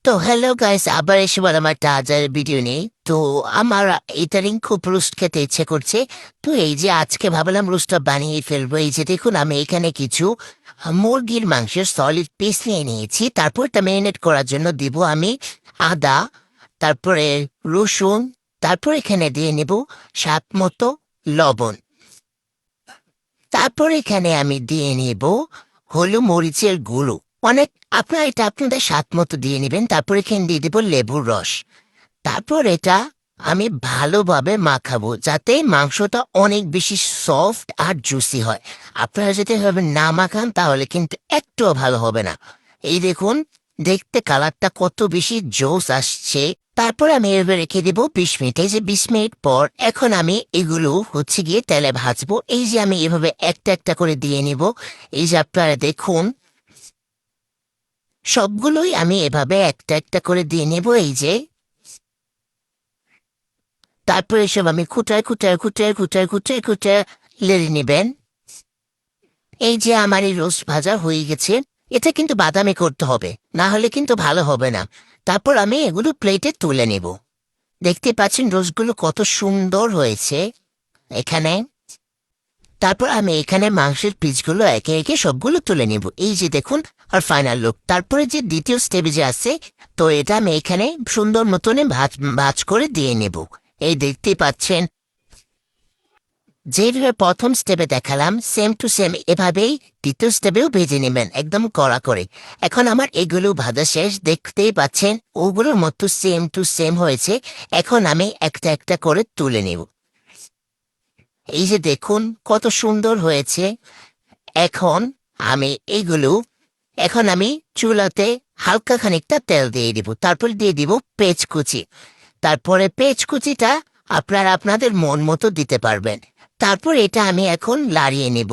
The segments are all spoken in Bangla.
তো হ্যালো গাইস, আবার এসে বল আমার তাজার ভিডিও নেই। তো আমার ইদানিং খুব রোস্ট খেতে ইচ্ছে করছে। তো এই যে আজকে ভাবলাম রোস্টটা বানিয়ে ফেলবো। এই যে দেখুন, আমি এখানে কিছু মুরগির মাংসের সলিড পিস নিয়ে নিয়েছি। তারপর এটা ম্যারিনেট করার জন্য দিব আমি আদা, তারপরে রসুন, তারপর এখানে দিয়ে নেব স্বাদ মতো লবণ। তারপর এখানে আমি দিয়ে নেব হলু মরিচের গুঁড়ো। অনেক আপনারা এটা আপনাদের স্বাদ মতো দিয়ে নেবেন। তারপর এখানে দিয়ে দেবো লেবুর রস। তারপর এটা আমি ভালোভাবে মাখাবো যাতে মাংসটা অনেক বেশি সফট আর জুসি হয়। আপনারা যদি এভাবে না মাখান তাহলে কিন্তু একটুও ভালো হবে না। এই দেখুন, দেখতে কালারটা কত বেশি জোস আসছে। তারপর আমি এভাবে রেখে দেবো 20 মিনিট। এই যে 20 মিনিট পর এখন আমি এগুলো গিয়ে তেলে ভাজবো। এই যে আমি এভাবে একটা একটা করে দিয়ে নিব। এই যে আপনারা দেখুন, সবগুলোই আমি এভাবে একটা একটা করে দিয়ে নেব। এই যে তারপর এসব আমি খুঁটায় খুঁটায় খুঁটায় খুঁটায় খুঁটায় খুঁটায় লেড়ে নেবেন। এই যে আমার এই রোস্ট ভাজা হয়ে গেছে। এটা কিন্তু বাদামি করতে হবে, না হলে কিন্তু ভালো হবে না। তারপর আমি এগুলো প্লেটে তুলে নেব। দেখতে পাচ্ছেন রোস্টগুলো কত সুন্দর হয়েছে এখানে। তারপর আমি এখানে মাংসের পিসগুলো একে একে সবগুলো তুলে নেব। এই যে দেখুন, আর ফাইনাল লুক। তারপরে যে দ্বিতীয় স্টেপে যে আছে, তো এটা আমি এখানে সুন্দর মতনে ভাজ ভাজ করে দিয়ে নেব। এই দেখতেই পাচ্ছেন, যেভাবে প্রথম স্টেপে দেখালাম সেম টু সেম এভাবেই দ্বিতীয় স্টেপেও ভেজে নেবেন, একদম কড়া করে। এখন আমার এগুলো ভাজা শেষ, দেখতেই পাচ্ছেন ওগুলোর মতো সেম টু সেম হয়েছে। এখন আমি একটা একটা করে তুলে নেব। এই যে দেখুন কত সুন্দর হয়েছে। এখন আমি এইগুলো এখন আমি চুলাতে হালকা খানিকটা তেল দিয়ে দিব। তারপর দিয়ে দিব পেঁয়াজ কুচি। তারপরে পেঁয়াজ কুচিটা আপনারা আপনাদের মন মতো দিতে পারবেন। তারপর এটা আমি এখন লাড়িয়ে নেব।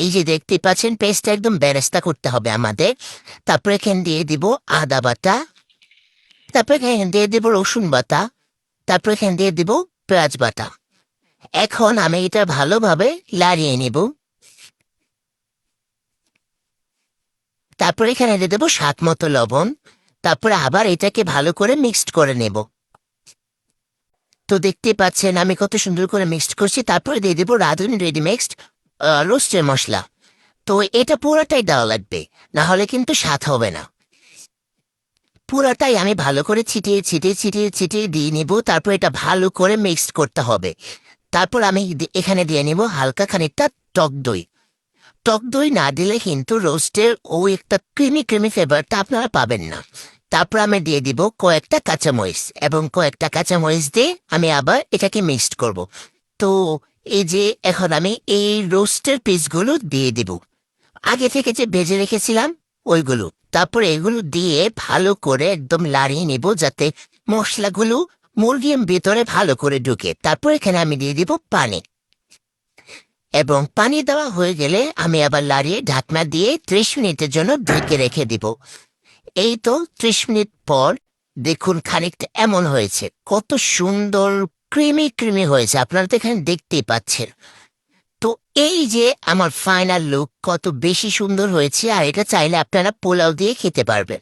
এই যে দেখতে পাচ্ছেন পেস্টটা একদম বেরেস্তা করতে হবে আমাদের। তারপর এখানে দিয়ে দিব আদা বাটা। তারপর এখানে দিয়ে দিব রসুন বাটা। তারপর এখানে দিয়ে দিব পেঁয়াজ বাটা। এখন আমি এটা ভালোভাবে লাড়িয়ে নেব। তারপর এখানে দিয়ে দেবো স্বাদ মতো লবণ। তারপরে আবার এটাকে ভালো করে মিক্সড করে নেব। তো দেখতেই পাচ্ছেন আমি কত সুন্দর করে মিক্সড করছি। তারপরে দিয়ে দেবো রাঁধুনি রেডি মিক্সড রোস্টের মশলা। তো এটা পুরোটাই দেওয়া লাগবে, না হলে কিন্তু স্বাদ হবে না। পুরোটাই আমি ভালো করে ছিটিয়ে ছিটিয়ে ছিটিয়ে ছিটিয়ে দিয়ে নিব। তারপর এটা ভালো করে মিক্সড করতে হবে। তারপর আমি এখানে দিয়ে নিব হালকা খানিকটা টক দই। টক দই না দিলে কিন্তু রোস্টের ওই একটা ক্রিমি ক্রিমি ফ্লেভারটা আপনারা পাবেন না। তারপর আমি দিয়ে দিব কয়েকটা কাঁচামরিচ, এবং কয়েকটা কাঁচামরিচ দিয়ে আমি আবার এটাকে মিক্সড করব। তো এই যে এখন আমি এই রোস্টের পিসগুলো দিয়ে দিব, আগে থেকে যে ভেজে রেখেছিলাম ওইগুলো। তারপর এগুলো দিয়ে ভালো করে একদম লাড়িয়ে নেব যাতে মশলাগুলো মুরগির ভিতরে ভালো করে ঢুকে। তারপর এখানে আমি দিয়ে দিব পানি, এবং পানি দেওয়া হয়ে গেলে আমি আবার লাড়িয়ে ঢাকনা দিয়ে 30 মিনিটের জন্য ঢেকে রেখে দিব। এই তো 30 মিনিট পর দেখুন খানিকটা এমন হয়েছে, কত সুন্দর ক্রিমি ক্রিমি হয়েছে, আপনারা তো এখানে দেখতেই পাচ্ছেন। তো এই যে আমার ফাইনাল লুক কত বেশি সুন্দর হয়েছে। আর এটা চাইলে আপনারা পোলাও দিয়ে খেতে পারবেন।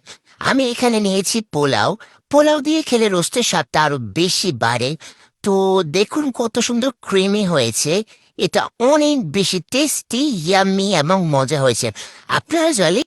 আমি এখানে নিয়েছি পোলাও। পোলাও দিয়ে খেলে রোস্টের স্বাদটা আরো বেশি বাড়ে। তো দেখুন কত সুন্দর ক্রিমি হয়েছে। এটা অনেক বেশি টেস্টি, ইয়াম্মি এবং মজা হয়েছে। আপনারা চাইলে